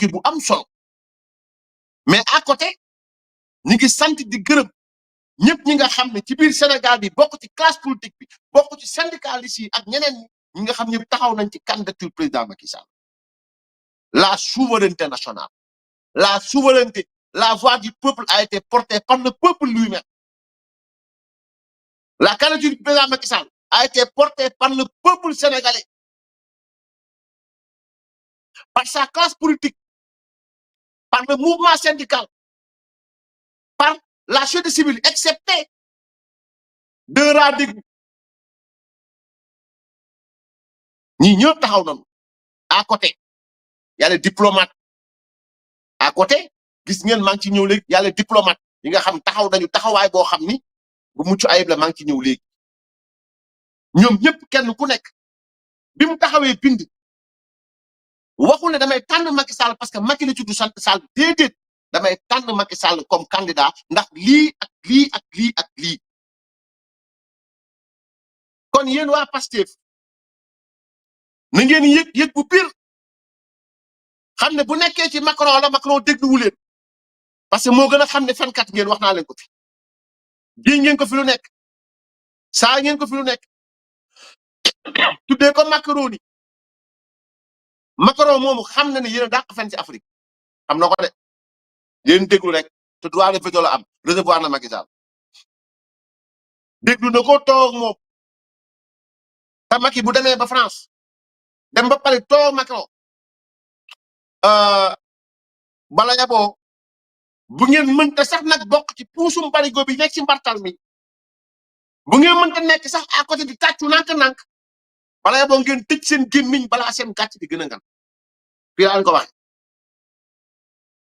liggéey bu am solo mais à côté ñi ngi sant di gërëm ñëpp ñi nga xam ne ci biir Sénégal bi bokk ci classe politique bi bokk ci syndicalistes yi ak ñeneen ñi nga xam ñëpp taxaw nañ ci candidature président Macky Sall la souveraineté nationale la souveraineté la voix du peuple a été portée par le peuple lui-même la candidature du président Macky Sall a été portée par le peuple sénégalais par sa classe politique par le mouvement syndical par la société civile excepté deux rares d'égout ñi ñëpp taxaw nañu à côté y a les diplomates à côté gis ngeen maa ngi ci ñëw léegi y a les diplomates yi nga xam taxaw nañu taxawaay boo xam ni bu mucc ayib la maa ngi ci ñëw léegi ñoom ñëpp kenn ku nekk bi mu taxawee bind waxul ne damay tànn Macky Sall parce que Macky la tudd sant Sall déedéet damay tànn Macky Sall comme candidat ndax lii ak lii ak lii ak lii kon yéen waa Pastef na ngeen yëg bu pire xam ne bu nekkee ci Macron la Macron dégluwu leen parce que moo gën a xam ne fenkat ngeen wax naa leen ko fi ji ngeen ko fi lu nekk saa ngeen ko fi lu nekk tuddee ko macaroni Macron moomu xam na ne yéen a dàq fen ci Afrique xam na ko de yéen déglu rek te droit de veto la am recevoir na Macky Sall déglu na ko toog moom te Macky bu demee ba France dem ba pare toog Macron bala yaboo bu ngeen mënta sax nag bokk ci puusum barigo bi nekk ci mbartal mi bu ngeen mënta nekk sax à côté di tàccu nànk-nànk bala yaboo ngeen tëj seen gémmiñ balaa seen gàcc di gën a ngan fii laa ko waxee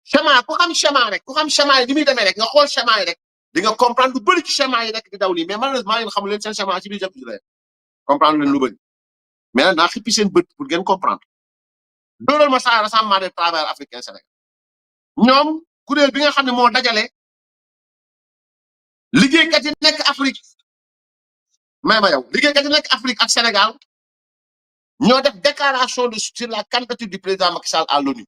schéma ku xam schéma rek ku xam schéma yi ni muy demee rek nga xool schéma yi rek di nga comprendre lu bëri ci schéma yi rek di daw nii mais malheureusement yéen xamul leen seen schéma ci biir jàpp rek comprendre leen lu bëri mais nag naa xippi seen bët pour ngeen comprendre doolal ma saa rassemblement des travailleurs africains Sénégal ñoom kuréel bi nga xam ne moo dajale liggéeykat yi nekk Afrique may ma yow liggéeykat yi nekk Afrique ak Sénégal ñoo def déclaration de sur la candidature du président Macky Sall à l'ONU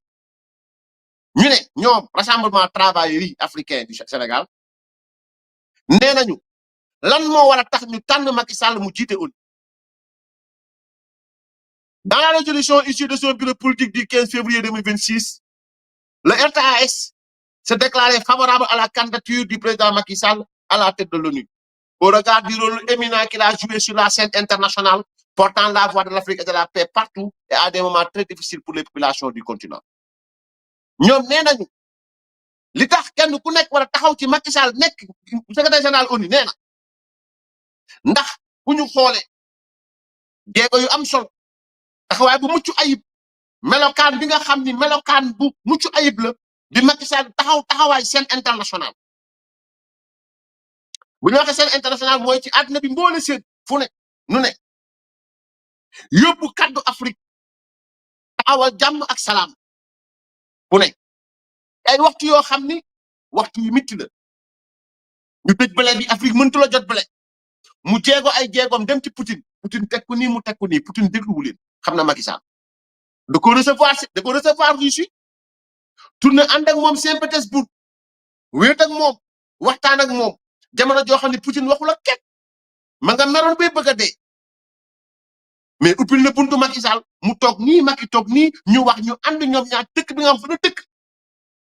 ñu ne ñoom rassemblement travailleurs yi africain du Sénégal nee nañu lan moo war a tax ñu tànn Macky Sall mu jiite ONU dans la résolution issue de son bureau politique du 15 février 2026 le RTAS se déclarait favorable à la candidature du président Macky Sall à la tête de l'ONU au regard du rôle éminent qu'il a joué sur la scène internationale portant la voix de l'Afrique et de la paix partout et à des moments très difficiles pour les populations du continent ñoom nee nañu li tax kenn ku nekk war a taxaw ci Macky Sall nekk secrétaire général ONU nee na ndax bu ñu xoolee jéego yu am solo taxawaay bu mucc ayib melokaan bi nga xam ni melokaan bu mucc ayib la bi Macky Sall taxawaay scène internationale bu ñu waxee scène internationale mooy ci àdduna bi mboole seen fu ne nu ne yóbbu kaddu Afrique taxawal jàmm ak salaam fu ne ay waxtu yoo xam ni waxtu yu mitti la ñu tëj blé bi Afrique mëntu la jot blé mu jéego ay jéegoom dem ci Poutine teg ko nii mu teg ko nii Poutine dégluwu leen xam na Macky Sall da ko recevoir Russie tourné ànd ak moom Saint-Pétersbourg wéet ak moom waxtaan ak moom jamono joo xam ne Poutine waxul ak kenn ma nga meroon bay bëgg a dee mais uppil na buntu Macky Sall mu toog nii Macky toog nii ñu wax ñu ànd ñoom ñaar dëkk bi nga xam fa na dëkk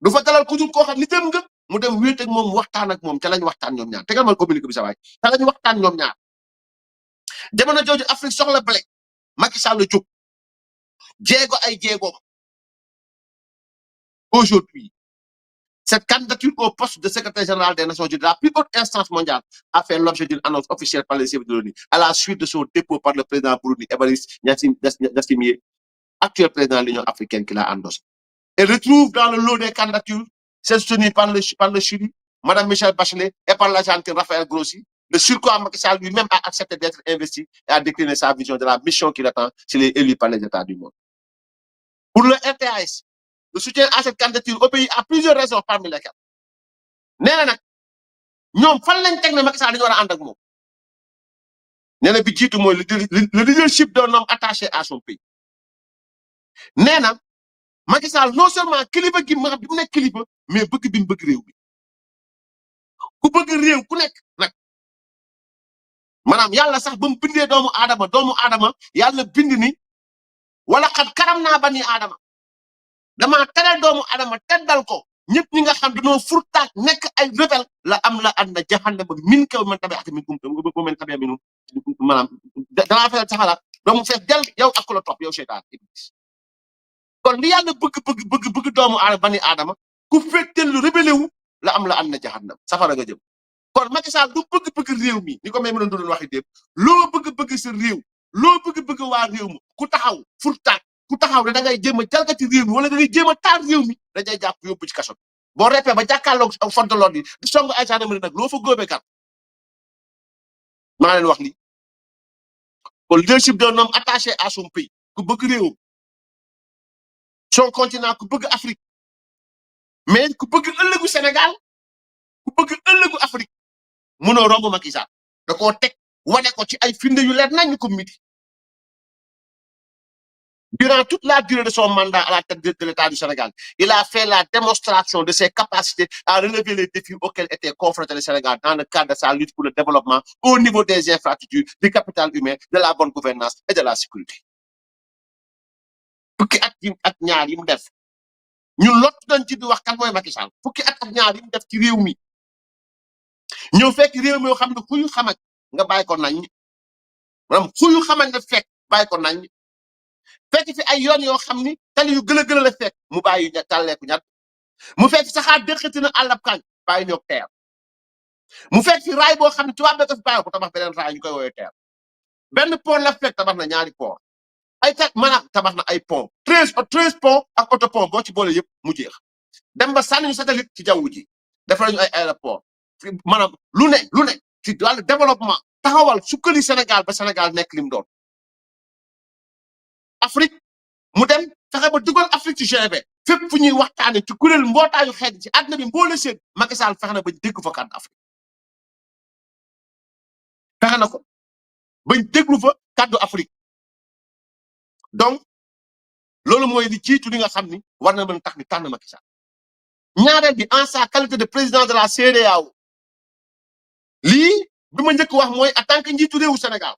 du fa dalal ku dul koo xam ni dem nga mu dem wéet ak moom waxtaan ak moom ca lañ waxtaan ñoom ñaar tegal ma communiqué bi sa waay ca lañ waxtaan ñoom ñaar jamono jooju Afrique soxla blé Macky Sall la jóg jéego ay jéegoom aujourd'hui cette candidature au poste de secrétaire général des Nations Unies de la plus haute instance mondiale a fait l'objet d'une annonce officielle par les chefs de l'ONU à la suite de son dépôt par le président Burundi Evariste Ndayishimiye, actuel président de l'Union africaine qui l'a endossé. Elle retrouve dans le lot des candidatures celle soutenue par le Chili, Mme Michelle Bachelet, et par l'Argentine Raphaël Grossi. Le surcroît Macky Sall lui-même a accepté d'être investi et a décliné sa vision de la mission qu'il attend s'il est élu par les États du monde. Pour le RTAS, le soutien à cette candidature au pays a plusieurs raisons parmi lesquelles. nee na nag ñoom fan lañ teg ne Macky Sall dañu war a ànd ak moom nee na bi jiitu mooy le leadership d'un homme attaché à son pays nee na Macky Sall non seulement kilifa gi ma bi mu nekk kilifa mais bëgg bi mu bëgg réew mi ku bëgg réew ku nekk nag maanaam yàlla sax ba mu bindee doomu aadama yàlla bind ni wala xat karam naa bani aadama damaa teral doomu aadama teddal ko ñëpp ñi nga xam dañoo furtaak nekk ay rebelle la am la ànd na jahannama min kaw man tabi ak min kum ba men tabi minum maanaam danaa fayal saxalaat doomu fees del yow ak ku la topp yow seytaan iblis kon li yàlla bëgg doomu aadama bani aadama ku fekkel lu rebelle wu la am la ànd na jahannam safara nga jëm kon Macky Sall du bëgg réew mi ni ko may mën a doon waxi dépp loo bëgg sa réew loo bëgg waa réew mi ku taxaw furtaak ku taxaw ne da ngay jéem a jalgati réew mi wala da ngay jéem a taal réew mi dajay jàpp yóbbu ci kaso boo reppee ba jàkkaarloog force de l'ordre yi di song ay gendarmerie nag loo fa góobee kat maa leen wax li kon leadership d'un homme attaché à son pays ku bëgg réewam son continent ku bëgg Afrique mais ku bëgg ëllëgu Sénégal ku bëgg ëllëgu Afrique mënoo romb Macky Sall da koo teg wane ko ci ay firnde yu leer nañ ko midi durant toute la durée de son mandat à la tête de l'État du Sénégal, il a fait la démonstration de ses capacités à relever les défis auxquels était confronté le Sénégal dans le cadre de sa lutte pour le développement au niveau des infrastructures, du capital humain, de la bonne gouvernance et de la sécurité. Fukki at yi ak ñaar yi mu def ñun lott nañ ci di wax kan mooy Macky Sall fukki at ak ñaar yi mu def ci réew mi ñëw fekk réew mi yoo xam ne xuyu xamaj nga bàyyi ko nañ maanaam xuyu xamaj nga fekk bàyyi ko nañ fekk fi ay yoon yoo xam ni tali yu gën a la fekk mu bàyyi tàlleeku ñat mu fekk saxaar dëkkati na àllab kañ bàyyi ñoog teer mu fekk fi raay boo xam ne tubaab ko fi bàyyi ko tabax beneen raay ñu koy woowee teer benn pont la fekk tabax na ñaari pont ay tabax na ay pont 13 pont ak autopont boo ci boole yëpp mu jeex dem ba sànni ñu satellite ci jaww ji defal ñu ay aéroport maanaam lu ne ci wàllu développement taxawal sukkali Sénégal ba Sénégal nekk lim doon Afrique mu dem fexe ba dugal Afrique ci G20 fépp fu ñuy waxtaane ci kuréel mbootaayu xeet ci àdduna bi mboole seen Macky Sall fexe na bañ dégg fa kàddu Afrique fexe na ko bañ déglu fa kàddu Afrique donc loolu mooy li jiitu li nga xam ni war na mën tax ni tànn Macky Sall ñaareel bi en sa qualité de président de la CEDEAO lii bi ma njëkk wax mooy en tant que njiitu réewu Sénégal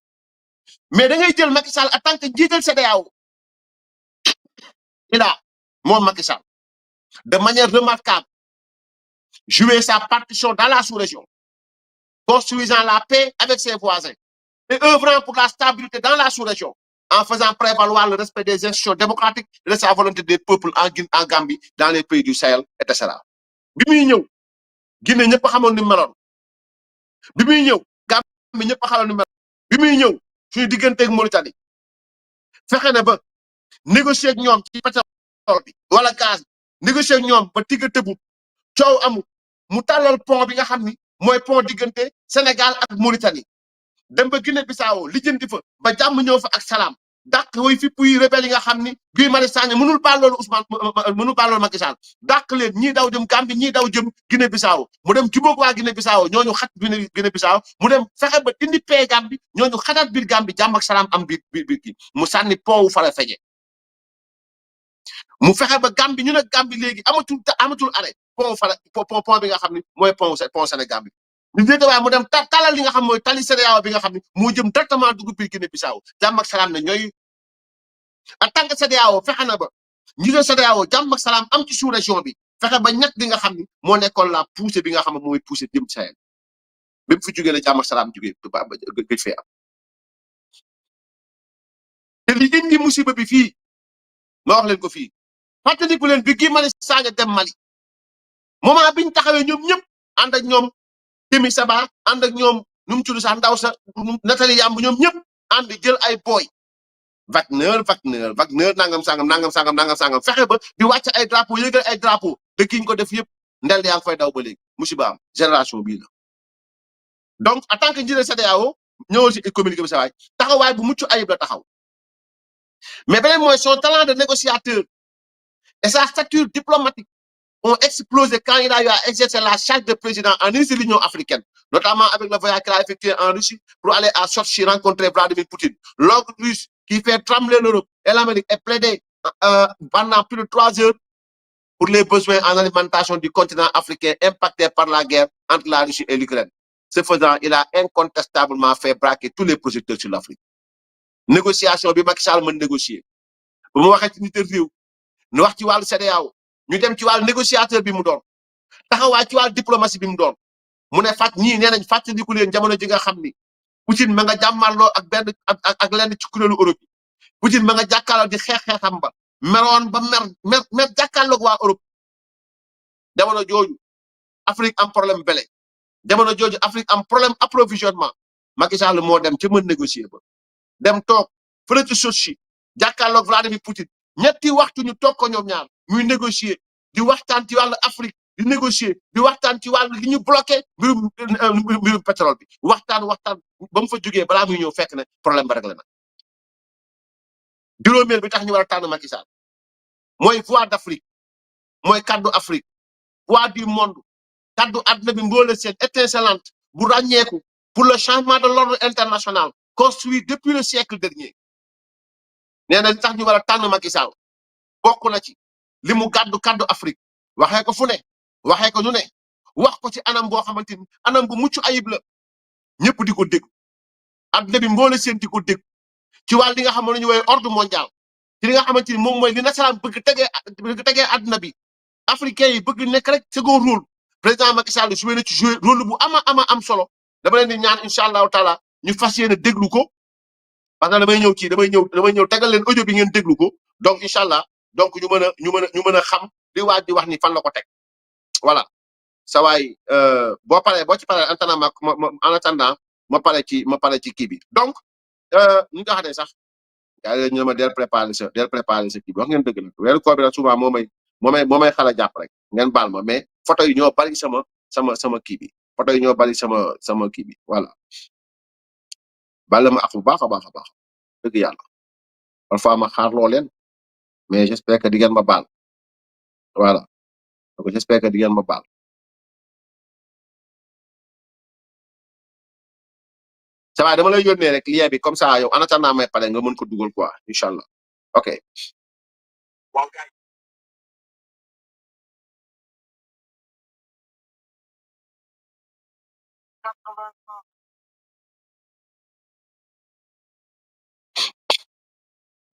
mais da ngay jël Macky Sall en tant que njiital CEDEAO il a moom Macky Sall de manière remarquable joué sa partition dans la sous-région construisant la paix avec ses voisins et œuvrant pour la stabilité dans la sous-région en faisant prévaloir le respect des institutions démocratiques et de sa volonté des peuples en Gambie dans les pays du Sahel etc. bi muy ñëw Guinée ñëpp xamoon ni meloon bi muy ñëw Gambie ñëpp xamoon ni meloon bi muy ñëw suñu digganteeg Mauritanie fexe na ba négocier ak ñoom ci pétrole bi wala gaz négocier ak ñoom ba tigga tëbu coow amul mu tàllal pont bi nga xam ni mooy pont diggante Sénégal ak Mauritanie dem ba Guinée Bissau lijjanti fa ba jàmm ñëw fa ak salaam dàq way fi puy rebelle yi nga xam ni Guy Marius Sagna mënul baal loolu Ousmane mënul baal loolu Macky Sall dàq leen ñii daw jëm Gambie ñii daw jëm Guinée Bissau mu dem jubóog waa Guinée Bissau ñooñu xat Guinée Bissau mu dem fexe ba indi paix Gambie ñooñu xataat biir Gambie jàmm ak salaam am biir kii mu sànni pont wu fala feje mu fexe ba Gambie ñu ne Gambie léegi amatul arrêt pont bi nga xam ni mooy pont Sénégal bi ñu déedéet waaye mu dem talal li nga xam mooy tali CEDEAO bi nga xam ni moo jëm directement dugub biir Guinée Bissau jàmm ak salaam ne ñooy en tant que CEDEAO fexe na ba ñu ne CEDEAO jàmm ak salaam am ci sous région bi fexe ba ñett li nga xam ni moo nekkoon la poussée bi nga xam ne mooy poussée jëm Sahel bépp fi jógee la jàmm ak salaam jógee gëj fee am te li indi musiba bi fii ma wax leen ko fii fàttaliku leen bi Guy Marius Sagna dem Mali moment biñ taxawee ñoom ñëpp ànd ak ñoom Kémi Seba ànd ak ñoom nu mu tudd sax ndaw sa Nathalie Yamb ñoom ñëpp ànd jël ay boy Wagner nangam sangam fexe ba di wàcc ay drapeau yëgal ay drapeau dëkk yi ñu ko def yëpp ndel yaa ngi fay daw ba léegi musiba am génération bii la donc en tant que njiital CEDEAO ñëwal si communiqué bi sa waay taxawaay bu mucc ayib la taxaw mais beneen mooy son talent de négociateur et sa stature diplomatique ont explosé quand il a eu à exercer la charge de président en Russie de l'Union africaine, notamment avec le voyage qu'il a effectué en Russie pour aller à Sochi rencontrer Vladimir Poutine. L'ordre russe qui fait trembler l'Europe et l'Amérique est plaidé pendant plus de 3 heures pour les besoins en alimentation du continent africain impacté par la guerre entre la Russie et l'Ukraine. Ce faisant, il a incontestablement fait braquer tous les projecteurs sur l'Afrique. Négociation bi Macky Sall mën négocier bu mu waxee ci nit réew ñu wax ci wàllu CEDEAO ñu dem ci wàllu négociateur bi mu doon taxawaay ci wàllu diplomatie bi mu doon mu ne fàtt ñii nee nañ fàttaliku leen jamono ji nga xam ni Poutine ma nga jàmmarloo ak benn ak lenn ci kuréelu Europe yi Poutine ma nga jàkkaarloo di xeex-xeexam ba meroon ba mer jàkkaarloog waa Europe jamono jooju Afrique am problème bele jamono jooju Afrique am problème approvisionnement Macky Sall moo dem ca mën négocier ba dem toog fële ci Sochi jàkkaarloog Vladimir Poutine ñetti waxtu ñu toog ko ñoom ñaar muy négocier di waxtaan ci wàllu Afrique di négocier di waxtaan ci wàllu li ñu bloqué mbirum pétrole bi waxtaan ba mu fa jógee balaa muy ñëw fekk ne problème ba réglé na juróomeel bi tax ñu war a tànn Macky Sall mooy voix d'Afrique mooy kaddu Afrique voix du monde kaddu àdduna bi mboole seen étincelante bu ràññeeku pour le changement de l'ordre international construit depuis le siècle dernier nee na li tax ñu war a tànn Macky Sall bokk na ci li mu kaddu Afrique waxee ko fu ne waxee ko nu ne wax ko ci anam boo xamante ni anam bu mucc ayib la ñëpp di ko dégg àdduna bi mboole seen di ko dégg ci wàll li nga xam ne ñu woowee ordre mondial ci li nga xamante ni moom mooy li nasaraan bëgg tegee àdduna bi africains yi bëgg nekk rek second rôle président Macky Sall joué na ci joué rôle bu am solo dama leen di ñaan incha allahu taala ñu fas yéene déglu ko parce que damay ñëw tegal leen audio bi ngeen déglu ko donc incha allah donc ñu mën a xam di waaj di wax ni fan la ko teg voilà sa waay boo ci paree en attendant ma pare ci kii bi donc ñu nga xam ne sax yaa ñu ma del préparer sa kii bi wax ngeen dëgg nag weeru koor bi nag souvent moo may xala jàpp rek ngeen baal ma mais photo yi ñoo bari sama kii bi photo yi ñoo bari sama kii bi voilà baal ma ak bu baax a baax dëgg yàlla parfois ma xaarloo leen mais j'espère que di ngeen ma baal voilà donc j'espère que di ngeen ma baal ça va dama lay yónnee rek lien bi comme ça yow en attendant may pare nga mën ko dugal quoi incha allah ok.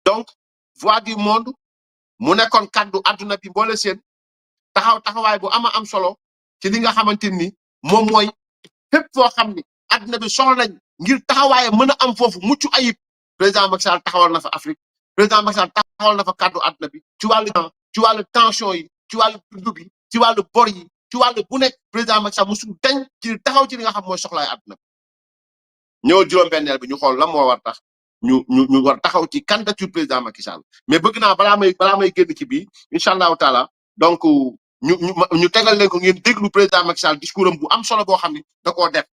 donc voix du monde mu nekkoon kaddu àdduna bi mboole seen taxawaay bu am solo ci li nga xamante ni moom mooy fépp foo xam ni àdduna bi soxla nañ ngir taxawaaye mën a am foofu mucc ayib président Macky Sall taxawal na fa Afrique président Macky Sall taxawal na fa kaddu àdduna bi ci wàllu tension yi ci wàllu dund bi ci wàllu bor yi ci wàllu bu nekk président Macky Sall musul dañ ci taxaw ci li nga xam mooy soxlaay àdduna bi ñëw juróom-benneel bi ñu xool lan moo war tax ñu war taxaw ci candidature président Macky Sall mais bëgg naa balaa may génn ci bii incha allahu taala donc ñu tegal leen ko ngeen déglu président Macky Sall discours am bu am solo boo xam ni da koo def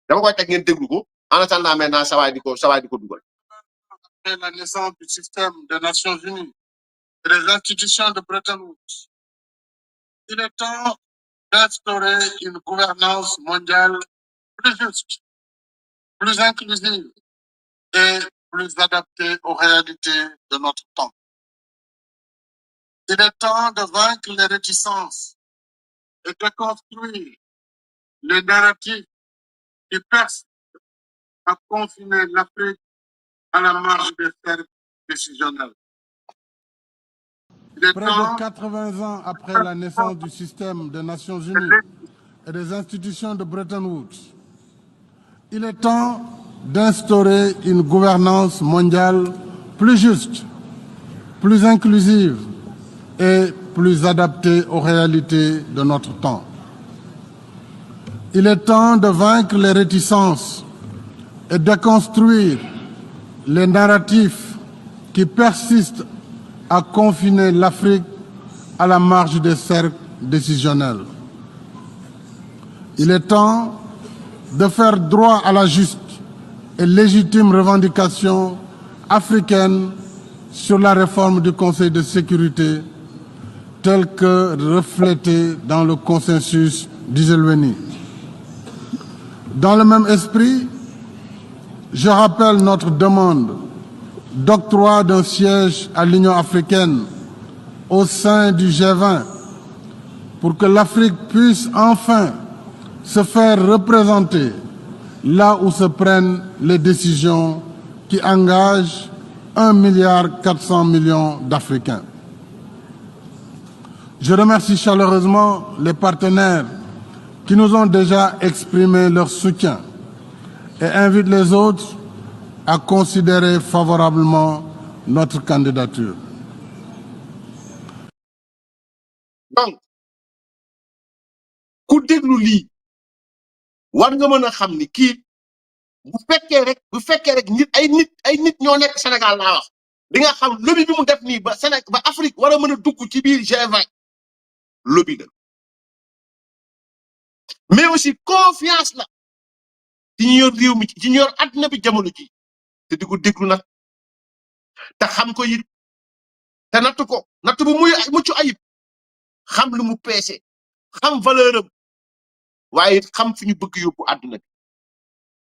dama koy teg ngeen déglu ko en attendant maintenant sawaay di ko dugal. Après la naissance du système des Nations Unies et des institutions de Bretton Woods, il est temps d'instaurer une gouvernance mondiale plus juste, plus inclusive et plus adaptée aux réalités de notre temps. Il est temps de vaincre les réticences et de construire les narratifs qui persistent à confiner l'Afrique à la marge des cercles décisionnels. Près de 80 ans après la naissance du système des Nations Unies et des institutions de Bretton Woods, il est temps d'instaurer une gouvernance mondiale plus juste, plus inclusive et plus adaptée aux réalités de notre temps. Il est temps de vaincre les réticences et de construire les narratifs qui persistent à confiner l'Afrique à la marge des cercles décisionnels. Il est temps de faire droit à la juste et légitime revendication africaine sur la réforme du Conseil de sécurité telle que reflétée dans le consensus d'Iselweni. Dans le même esprit, je rappelle notre demande d'octroi d'un siège à l'Union africaine au sein du G20 pour que l'Afrique puisse enfin se faire représenter là où se prennent les décisions qui engagent 1,4 milliard d'Africains. Je remercie chaleureusement les partenaires qui nous ont déjà exprimé leur soutien et invite les autres à considérer favorablement notre candidature. donc ku déglu lii war nga mën a xam ni kii bu fekkee rek ay nit ñoo nekk Sénégal laa wax di nga xam lobby bi mu def nii ba Sénégal ba Afrique war a mën a dugg ci biir G20 lobby la mais aussi confiance la ci ñu yor réew mi ci ñu yor àdduna bi jamono ji te di ko déglu nag te xam ko it te natt ko natt bu mucc ayib xam lu mu peese xam valeur am waaye it xam fi ñu bëgg yóbbu àdduna bi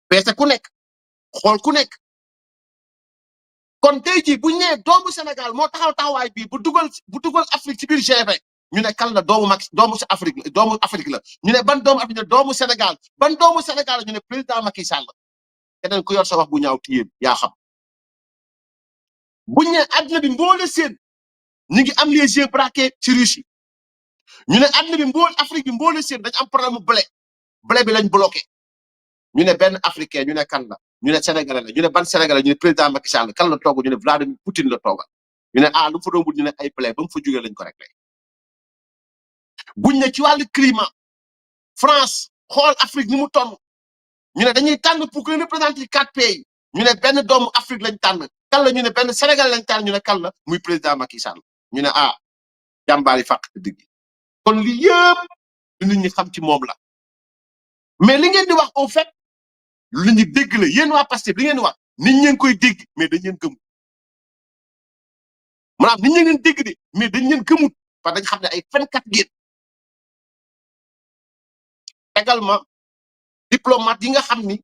peese ku nekk xool ku nekk kon tey jii bu ñu nee doomu Sénégal moo taxawaay bii bu dugal Afrique ci biir G20 ñu ne kan la doomu Afrique la ñu ne ban doomu Afrique la doomu Sénégal ban doomu Sénégal ñu ne président Macky Sall keneen ku yor sa wax bu ñaaw tiyeen yaa xam bu ñu nee àdduna bi mboole seen ñu ngi am les yeux braqués ci Russie ñu ne àdduna bi Afrique bi mboole seen dañ am problème blé bi lañ bloqué ñu ne benn africain ñu ne kan la ñu ne sénégalais la ñu ne ban sénégalais ñu ne président Macky Sall kan la toog ñu ne Vladimir Poutine la toogal ñu ne lu mu fa doon wut ñu ne ay blé ba mu fa jógee lañ ko réglé buñ ne ci wàllu climat France xool Afrique ni mu toll ñu ne dañuy tànn pour que représenter 4 pays ñu ne benn doomu Afrique lañ tànn kan la ñu ne benn sénégalais lañ tànn ñu ne kan la muy président Macky Sall ñu ne jàmbaari fàq dëgg kon li yëpp lu nit ñi xam ci moom la mais li ngeen di wax au fait lu ñu dégg la yéen waa Pastef li ngeen di wax nit ñi ngi koy dégg mais dañ leen gëmut maanaam nit ñi ngeen dégg de mais dañ leen gëmut parce que dañ xam ne ay fenkat ngeen également diplomate yi nga xam ni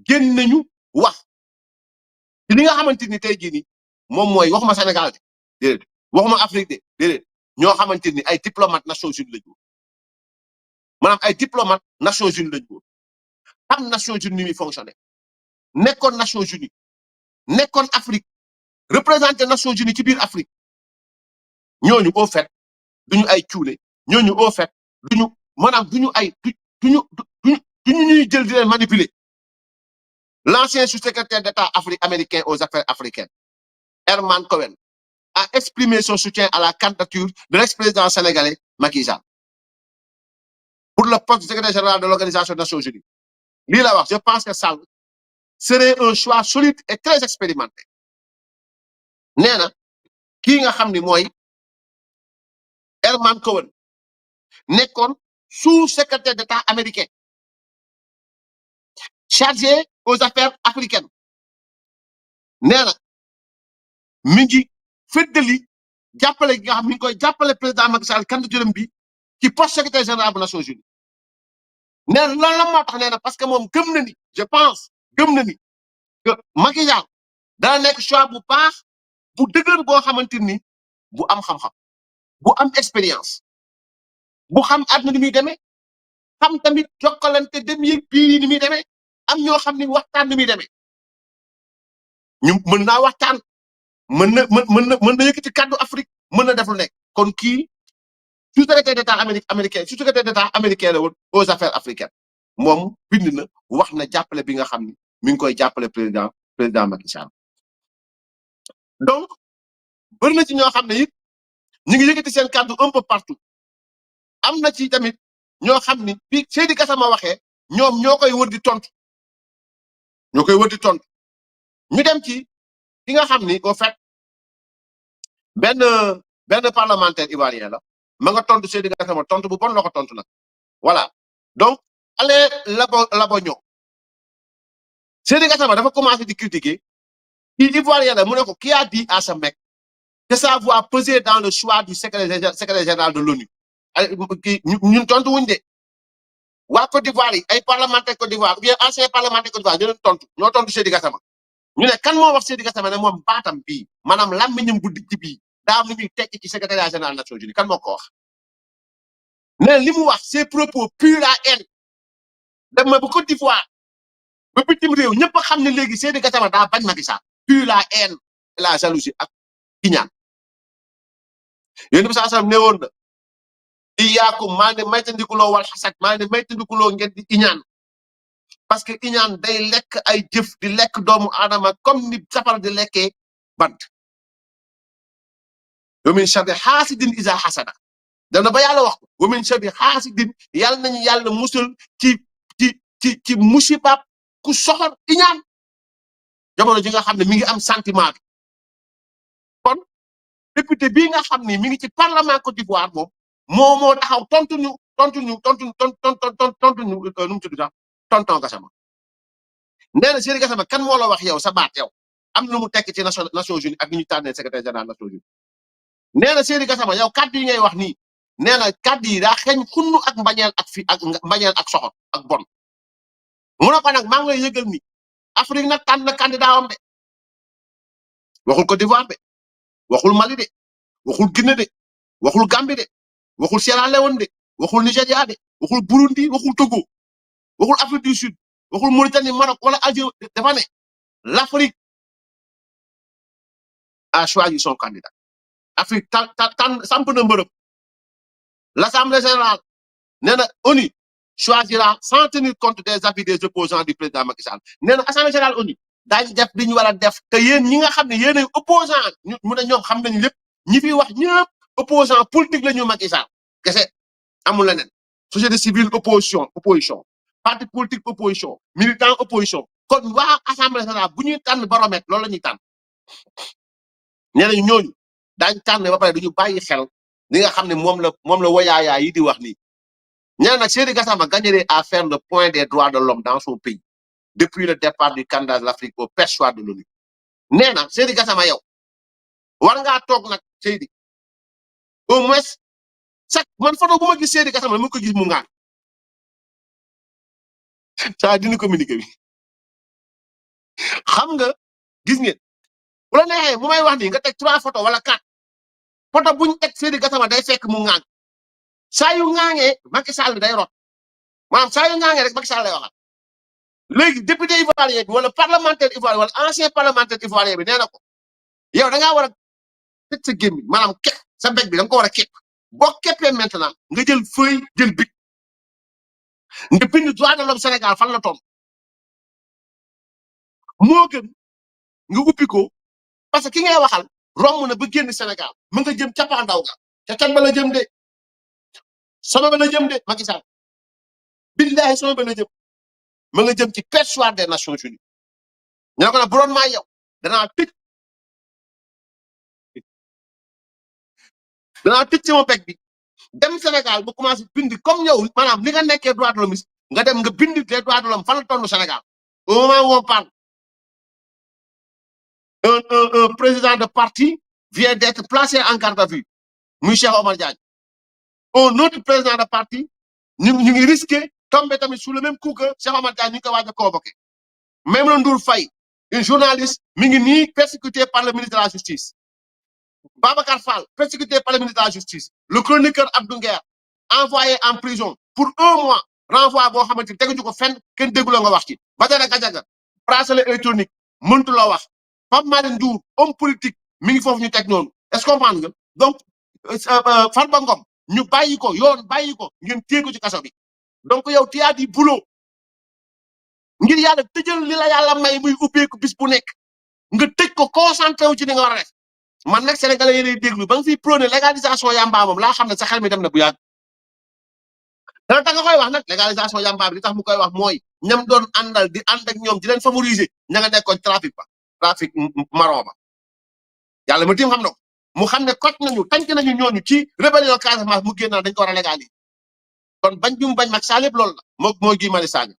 génn nañu wax ci li nga xamante ni tey jii nii moom mooy waxuma Sénégal de déedéet waxuma Afrique de déedéet ñoo xamante ni ay diplomate Nations Unies lañu maanaam ay diplomate Nations Unies lañu xam Nations Unies ni muy fonctionné nekkoon Nations Unies nekkoon Afrique représenté Nations Unies ci biir Afrique ñooñu au fait duñu ay cuune ñooñu au fait duñu maanaam duñu ñuy jël di leen manipuler l'ancien sous-secrétaire d'État américain aux affaires africaines Herman Cohen a exprimé son soutien à la candidature de l'ex-président sénégalais Macky Sall pour le poste de secrétaire général de l'Organisation des Nations Unies lii la wax je pense que Sall serait un choix solide et très expérimenté nee na kii nga xam ni mooy Herman Cohen nekkoon sous-secrétaire d'État américain chargé aux affaires africaines nee na mi ngi feddali jàppale gi nga xam mi ngi koy jàppale président Macky Sall candidature bi ci poste secrétaire général des Nations Unies nee na loolu la moo tax nee na parce que moom gëm na ni je pense gëm na ni que Macky Sall dana nekk choix bu baax bu dëgër boo xamante ni bu am xam-xam bu am expérience bu xam àdduna ni muy demee xam tamit jokkalante dem yëg biir yi ni muy demee am ñoo xam ni waxtaan ni muy demee ñu mën naa waxtaan mën na yëkkati kàddu Afrique mën na def lu nekk kon kii sous-secrétaire d'État américain sous-secrétaire d'État américain la woon aux affaires africaines moom bind na wax na jàppale bi nga xam ni mi ngi koy jàppale président Macky Sall donc bëri na ci ñoo xam ne it ñu ngi yëkkati seen kàddu un peu partout am na ci tamit ñoo xam ni bi Seydi Gassama waxee ñoom ñoo koy wër di tontu ñu dem ci ki nga xam ni au fait benn parlementaire ivoirien la ma nga tontu Seydi Gassama tontu bu bon la ko tontu nag voilà donc Alain Labognon Seydi Gassama dafa commencé di critiquer kii ivoirien la mu ne ko qui a dit à ce mec que ça va peser dans le choix du secrétaire général de l'ONU ñun tontu wuñ de waa Côte d'Ivoire yi ay parlementaire Côte d'Ivoire ou bien ancien parlementaire Côte d'Ivoire ñoo tontu Seydi Gassama ñu ne kan moo wax Seydi Gassama ne moom baatam bii maanaam làmmiñam bu dijj bii daa am lu ñuy tekki ci secrétariat général Nations Unies kan moo ko wax ne li mu wax ses propos pure la haine dem ma ba Côte d'Ivoire ba bitim réew ñëpp a xam ne léegi Seydi Gassama daa bañ Macky Sall pure la haine la jalousie ak iñaan yéen bi saa ne woon na iyaakum maa ne maytandikuloo wal xasad maa ne maytandikuloo ngeen di iñaan parce que iñaan day lekk ay jëf di lekk doomu aadama comme ni safara di lekkee bant wa min sharri xaasidin isa xasada dana ba yàlla wax ko wa min sharri xaasidin yàlla nañu yàlla musul ci musibaab ku soxor iñaan jamono ji nga xam ne mi ngi am sentiment bi kon député bii nga xam ni mi ngi ci parlement Côte d'Ivoire moom moo taxaw tontu ñu nu mu tudd sax tonton Gassama nee na Seydi Gassama kan moo la wax yow sa baat yow am na lu mu tekk ci Nations Unies ak ni ñu tànnee secrétaire général Nations Unies nee na Seydi Gassama yow kàddu yi ngay wax nii nee na kàddu yi daa xeeñ xunnu ak mbañeel ak mbañeel ak soxor ak bon mu ne ko nag maa ngi lay yëgal ni Afrique nag tànn na candidat am de waxul Côte d'Ivoire de waxul Mali de waxul Guinée de waxul Gambie de waxul Sierra Leone de waxul Nigéria de waxul Burundi waxul Togo waxul Afrique du Sud waxul Mauritanie Maroc wala Algérie dafa ne l'Afrique a choisi son candidat Afrique tànn samp na mbërëb l'Assemblée générale nee na ONU choisira sans tenir compte des avis des opposants du président Macky Sall nee na Assemblée générale ONU daañu def li ñu war a def te yéen ñi nga xam ne yéenay opposant mu ne ñoom xam nañu lépp ñi fi wax ñëpp opposant politique la ñu Macky Sall kese amul leneen société civile opposition parti politique opposition militant opposition kon waa Assemblée générale bu ñuy tànn baromètre loolu la ñuy tànn nee nañu ñooñu daañu tànn ba pare duñu bàyyi xel li nga xam ne moom la woyaayaa yi di wax nii ñeneen nag Seydi Gassama gagnerait à faire le point des droits de l'homme dans son pays depuis le départ du candidat de l'Afrique au perchoir de l'ONU nee na Seydi Gassama yow war ngaa toog nag Seydi au moins chaque man photo bu ma gis Seydi Gassama mu ko gis mu ngaan saa dina communiqué bi xam nga gis ngeen bu la neexee mu may wax nii nga teg 3 photo wala 4 photo buñ teg Seydi Gassama day fekk mu ngaan saa yu ŋaangee Macky Sall day rot maanaam saa yu ŋaangee rek Macky Sall lay waxal léegi député ivoirien bi wala parlementaire ivoirien wala ancien parlementaire ivoirien bi nee na ko yow da ngaa war a tëj sa gémmiñ maanaam képp sa mbéj bi da nga ko war a képp boo képpee maintenant nga jël feuille jël bic nga bind droit de l'homme Sénégal fan la toll moo gën nga ubbi ko parce que ki ngay waxal romb na ba génn Sénégal mën nga jëm cappaandaw ga ca cat ba la jëm de sama ba la jëm de Macky Sall billahi sama ba la jëm ma nga jëm ci perchoir des Nations Unies ñu ne ko nag bu doon maa yow danaa tëj sama peg bi dem Sénégal bu commencé bind comme yow maanaam li nga nekkee droit de l'homme nga dem nga bind les droits de l'homme fan la toll Sénégal au moment où on parle un président de parti vient d'être placé en garde à vue muy Cheikh Omar Diagne un autre président de parti ñu ngi risqué tomber tamit sous le même coup que Cheikh Omar Diagne ñu ngi ko waaj a convoqué même le Ndour Faye une journaliste mi ngi nii persécuté par le ministre de la justice Babacar Fall persécuté par le ministre de la justice le chroniqueur Abdou Nguer envoyé en prison pour 1 mois renvoi boo xamante ni teguñu ko fenn kenn dégguloo nga wax ci Badara Gadiaga bracelet électronique mëntu loo wax Pape Malick Ndour homme politique mi ngi foofu ñu teg noonu est-ce que comprendre nga donc Farba Ngom ñu bàyyi ko yoon bàyyi ko ngeen téye ko ci kaso bi donc yow tu as du boulot ngir yàlla tëjal li la yàlla may muy ubbeeku bis bu nekk nga tëj ko concentré wu ci li nga war a def man nag sénégalais yi lay déglu ba nga fiy prôné légalisation yamba moom laa xam ne sa xel mi dem na bu yàgg dana tax nga koy wax nag légalisation yamba bi li tax mu koy wax mooy ñam doon àndal di ànd ak ñoom di leen favoriser ña nga nekkoon trafic marron ba yàlla ma tim xam na ko mu xam ne koj nañu tànk nañu ñooñu ci rébellion Casamance mu génn dañ ko war a légaliser kon bañ bi mu bañ Macky Sall yëpp loolu la mooy Guy Marius Sagna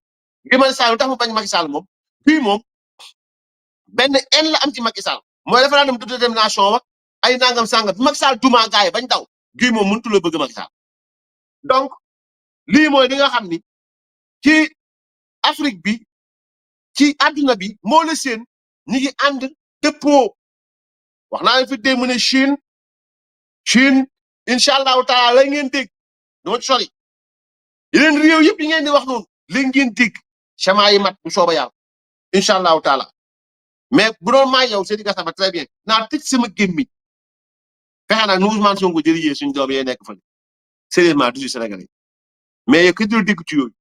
tax mu bañ Macky Sall moom bii moom benn en la am ci Macky Sall mooy référendum d'autodétermination wax ay nangam sangam Macky Sall duma gaay bañ daw Guy moom mëntu la bëgg Macky Sall donc lii mooy li nga xam ni ci Afrique bi ci àdduna bi moo la seen ñi ngi ànd dëppoo wax naa fi démb ne Chine incha allahu taala la ngeen dégg dama ci sori yeneen réew yëpp yi ngeen di wax noonu la ngeen dégg chemin yi mat bu sooba yàlla incha allahu taala mais bu doon maa yow Seydi Gassama très bien naa tëj sama gémmiñ fexe naa nu Ousmane Sonko jëriñee suñu doom yee nekk fa sérieusement du Sénégalais mais yow ki dul dégg ci yooyu